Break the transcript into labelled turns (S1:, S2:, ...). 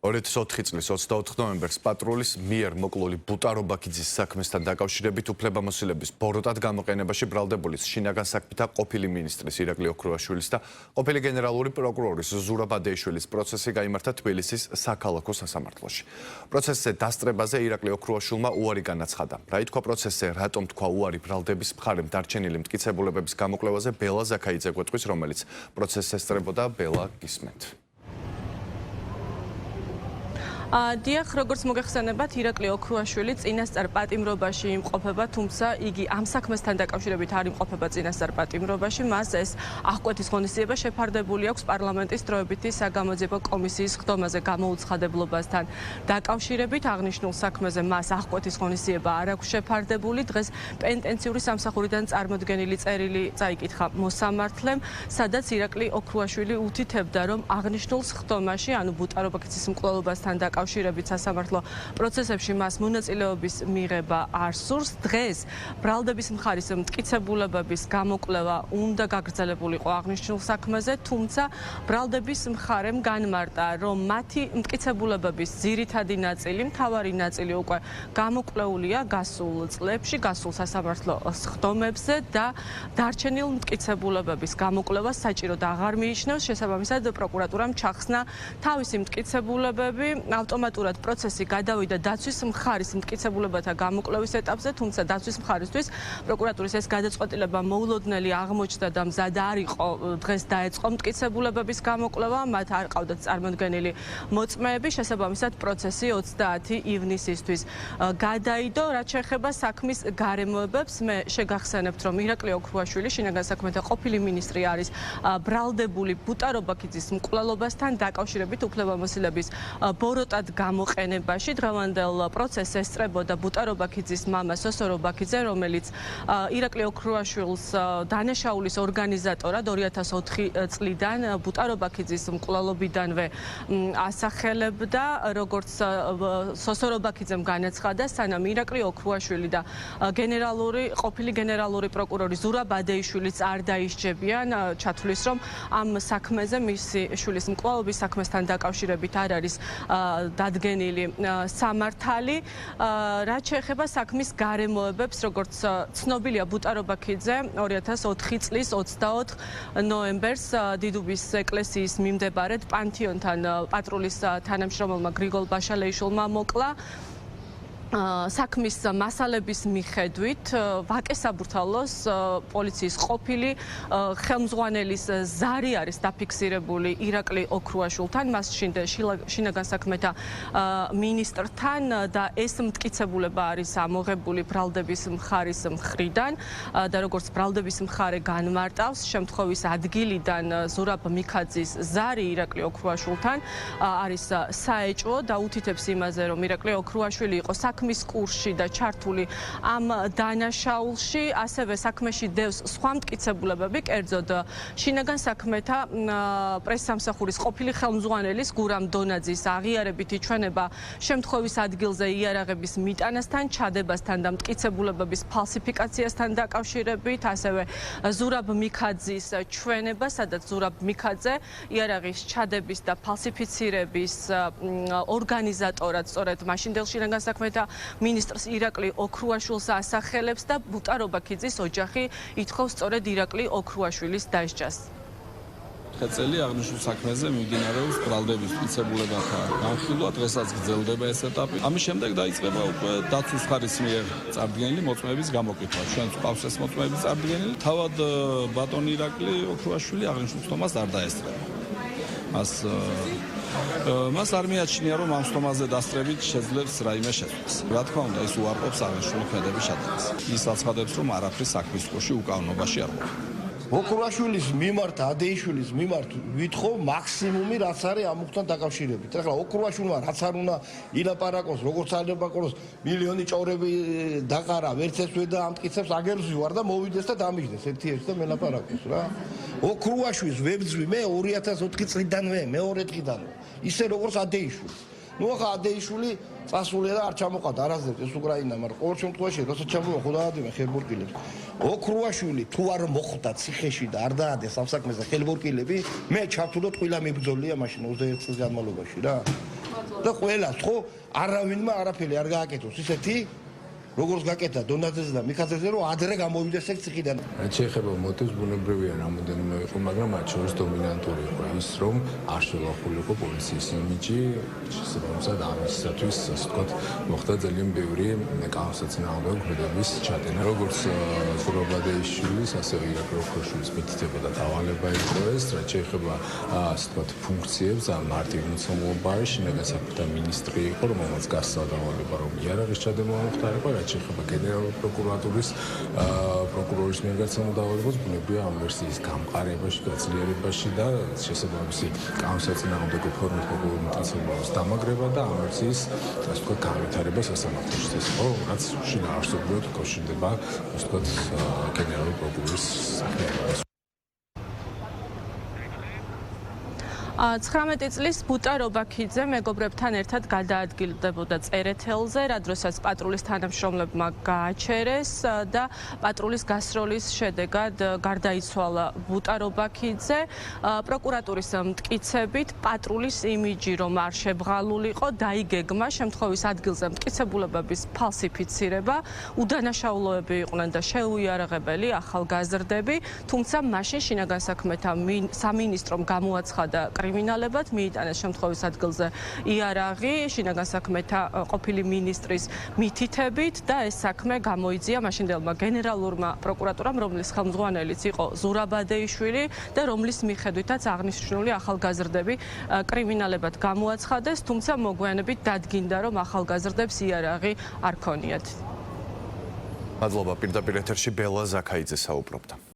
S1: 2004 წლის 24 ნოემბერს პატრულის მიერ მოკლული ბუტარობაქიძის საქმესთან დაკავშირებით უფლებამოსილების ბოროტად გამოყენებაში ბრალდებულის შინაგან საქმეთა ყოფილი მინისტრის ირაკლი ოქრუაშვილის და ყოფილი გენერალური პროკურორის ზურაბ ადეიშვილის პროცესი გაიმართა თბილისის საქალაქო სასამართლოში. პროცესზე დასწრებაზე ირაკლი ოქრუაშვილმა უარი განაცხადა. რა ითქვა პროცესზე, რატომ თქვა უარი ბრალდების მხარემ დარჩენილი მტკიცებულებების გამოკვლევაზე ბელა ზაქაიძე გვეტყვის, რომელიც პროცესს ესწრებოდა. ბელა, გისმენთ.
S2: დიახ, როგორც მოგეხსენებათ, ირაკლი ოქრუაშვილი წინასწარ პატიმრობაში იმყოფება, თუმცა იგი ამ საქმესთან დაკავშირებით არ იმყოფება წინასწარ პატიმრობაში. მას ეს აღკვეთის ღონისძიება შეფარდებული აქვს პარლამენტის დროებითი საგამოძიებო კომისიის ხდომაზე გამოუცხადებლობასთან დაკავშირებით. აღნიშნულ საქმეზე მას აღკვეთის ღონისძიება არ აქვს შეფარდებული. დღეს პენტენციური სამსახურიდან წარმოდგენილი წერილი წაიკითხა მოსამართლემ, სადაც ირაკლი ოქრუაშვილი უთითებდა, რომ აღნიშნულ ხდომაში, ანუ ბუტარობაქიძის მკვლელობასთან კავშირებით სასამართლო პროცესებში მას მონაწილეობის მიღება არ სურს. დღეს ბრალდების მხარის მტკიცებულებების გამოკვლევა უნდა გაგრძელებულიყო აღნიშნულ საქმეზე, თუმცა ბრალდების მხარემ განმარტა, რომ მათი მტკიცებულებების ძირითადი ნაწილი, მთავარი ნაწილი უკვე გამოკვლეულია გასულ წლებში, გასულ სასამართლო ხდომებზე და დარჩენილ მტკიცებულებების გამოკვლევა საჭიროდ აღარ მიიჩნევს. შესაბამისად, პროკურატურამ ჩახსნა თავისი მტკიცებულებები. ავტომატურად პროცესი გადავიდა დაცვის მხარის მტკიცებულებათა გამოკვლევის ეტაპზე, თუმცა დაცვის მხარისთვის პროკურატურის ეს გადაწყვეტილება მოულოდნელი აღმოჩნდა და მზად არ იყო დღეს დაეწყო მტკიცებულებების გამოკვლევა, მათ არ ყავდათ წარმოდგენილი მოწმეები, შესაბამისად პროცესი 30 ივნისისთვის გადაიდო. რაც შეეხება საქმის გარემოებებს, მე შეგახსენებთ, რომ ირაკლი ოქრუაშვილი შინაგან საქმეთა ყოფილი მინისტრი არის ბრალდებული ბუტარობაქიძის მკვლელობასთან დაკავშირებით უფლებამოსილების ბოროტად გამოყენებაში. დღევანდელ პროცესს ესწრებოდა ბუტარობაქიძის მამა სოსო რობაქიძე, რომელიც ირაკლი ოქრუაშვილს დანაშაულის ორგანიზატორად 2004 წლიდან ბუტარობაქიძის მკვლელობიდანვე ასახელებდა. როგორც სოსო რობაქიძემ განაცხადა, სანამ ირაკლი ოქრუაშვილი და ყოფილი გენერალური პროკურორი ზურაბ ადეიშვილიც არ დაისჯებიან, ჩათვლის, რომ ამ საქმეზე მისი შვილის მკვლელობის საქმესთან დაკავშირებით არ არის დადგენილი სამართალი. რაც შეეხება საქმის გარემოებებს, როგორც ცნობილია, ბუტარობაქიძე 2004 წლის 24 ნოემბერს დიდუბის ეკლესიის მიმდებარედ პანთეონთან პატრულის თანამშრომელმა გრიგოლ ბაშალეიშვილმა მოკლა. საქმის მასალების მიხედვით ვაკე საბურთალოს პოლიციის ყოფილი ხელმძღვანელის ზარი არის დაფიქსირებული ირაკლი ოქრუაშვილთან, მას შინაგან საქმეთა მინისტრთან და ეს მტკიცებულება არის ამოღებული ბრალდების მხარის მხრიდან და როგორც ბრალდების მხარე განმარტავს, შემთხვევის ადგილიდან ზურაბ მიქაძის ზარი ირაკლი ოქრუაშვილთან არის საეჭვო და უთითებს იმაზე, რომ ირაკლი ოქრუაშვილი იყო საქმის კურსში და ჩართული ამ დანაშაულში, ასევე საქმეში დევს სხვა მტკიცებულებები, კერძოდ შინაგან საქმეთა პრესსამსახურის ყოფილი ხელმძღვანელის გურამ დონაძის აღიარებითი ჩვენება შემთხვევის ადგილზე იარაღების მიტანასთან, ჩადებასთან და მტკიცებულებების ფალსიფიკაციასთან დაკავშირებით, ასევე ზურაბ მიქაძის ჩვენება, სადაც ზურაბ მიქაძე იარაღის ჩადების და ფალსიფიცირების ორგანიზატორად სწორედ მაშინდელ შინაგან საქმეთა მინისტრს ირაკლი ოქრუაშვილს ასახელებს და ბუტარობაქიძის ოჯახი ითხოვს სწორედ ირაკლი ოქრუაშვილის დასჯას.
S3: წელი აღნიშნულ საქმეზე მიმდინარეობს ბრალდების მტკიცებულებათა განხილვა, დღესაც გრძელდება ეს ეტაპი. ამის შემდეგ დაიწყება უკვე დაცვის მხარის მიერ წარდგენილი მოწმეების გამოკითხვა. ჩვენც ყავს ეს მოწმეები წარდგენილი. თავად ბატონი ირაკლი ოქრუაშვილი აღნიშნულ ხდომას არ დაესწრება. მას არ მიაჩნია, რომ ამ ხდომაზე დასწრებით შეძლებს რაიმე შეცვლას. რა თქმა უნდა, ის უარყოფს აღნიშნული ქმედების ჩადენას. ის აცხადებს, რომ არაფრის საქმის კურსში უკანონობაში არ ყოფილა.
S4: ოქრუაშვილის მიმართ, ადეიშვილის მიმართ ვითხოვ მაქსიმუმი, რაც არის ამ მოხთან დაკავშირებით. ახლა ოქრუაშვილმა რაც არ უნდა ილაპარაკოს, როგორც არ ილაპარაკოს, მილიონი ჭორები დაყარა, ვერც ეს ვერ დაამტკიცებს, აგერზი ვარ და მოვიდეს და დამიჯდეს ერთ-ერთი და მელაპარაკოს რა. ოქრუაშვილს ვებძვი მე 2004 წლიდანვე, მეორე დღიდანვე, ისე როგორც ადეიშვილს. ნუ ახლა ადეიშვილი წასულია და არ ჩამოყავდა არასდროს ეს უკრაინა, მაგრამ ყოველ შემთხვევაში როცა ჩამოყავდა ხუდაადიმე ხერბურკილებს. ოქრუაშვილი თუ არ მოხვდა ციხეში და არ დაადეს ამ საქმეზე ხერბურკილები, მე ჩავთვლოთ ყველა მიბრძოლია მაშინ 21 წლის განმავლობაში რა. და ყველას ხო არავინმა არაფერი არ გააკეთოს ისეთი როგორც გაკეთა დონაძეზე და მიხაძეზე რომ ადრე გამოვიდეს ეგ ციხიდან.
S5: რაც შეეხება მოტივს ბუნებრივია რამოდენიმე იყო, მაგრამ მათ შორის დომინანტური იყო ის, რომ არ შევახულიყო პოლიციის იმიჯი, შესაბამისად ამისათვის, ასე ვთქვათ, მოხდა ძალიან ბევრი კანონსაცინააღმდეგო ქმედების ჩადენა. როგორც ზურაბადეიშვილის, ასევე ირაკლი ოქროშვილის მითითება და დავალება იყო ეს, რაც შეეხება, ასე ვთქვათ, ფუნქციებს, მარტივ მიცემულობაში, შინაგან საქმეთა მინისტრი იყო, რომელმაც გასცა დავალება, რომ იარაღის ჩადენა მოხდარიყო. შეეხება გენერალური პროკურატურის პროკურორის მიერ გაცემულ დავალებას ბუნებრივია ამ ვერსიის გამყარებაში, გაძლიერებაში და შესაბამისი კანონსაწინააღმდეგო ფორმით პროკურორის მტაცებლის დამაგრება და ამ ვერსიის ასე ვთქვათ განვითარება სასამართლოში. ეს ხო, რაც შინაარსობრივად უკავშირდება ასე ვთქვათ გენერალური პროკურორის საქმეებს.
S2: 19 წლის ბუტა რობაქიძე მეგობრებთან ერთად გადაადგილდებოდა წერეთელზე, რა დროსაც პატრულის თანამშრომლებმა გააჩერეს და პატრულის გასროლის შედეგად გარდაიცვალა ბუტა რობაქიძე. პროკურატურის მტკიცებით პატრულის იმიჯი რომ არ შებრალულიყო, დაიგეგმა შემთხვევის ადგილზე მტკიცებულებების ფალსიფიცირება, უდანაშაულოები იყვნენ და შეუიარაღებელი ახალგაზრდები, თუმცა მაშინ შინაგან საქმეთა სამინისტრომ გამოაცხადა კრიმინალებად, მიიტანეს შემთხვევის ადგილზე იარაღი შინაგან საქმეთა ყოფილი მინისტრის მითითებით და ეს საქმე გამოიძია მაშინდელმა გენერალურმა პროკურატურამ, რომლის ხელმძღვანელიც იყო ზურაბადეიშვილი და რომლის მიხედვითაც აღნიშნული ახალგაზრდები კრიმინალებად გამოაცხადეს, თუმცა მოგვიანებით დადგინდა, რომ ახალგაზრდებს იარაღი არ ქონიათ.
S1: მადლობა, პირდაპირ ეთერში ბელა ზაქაიძე საუბრობდა.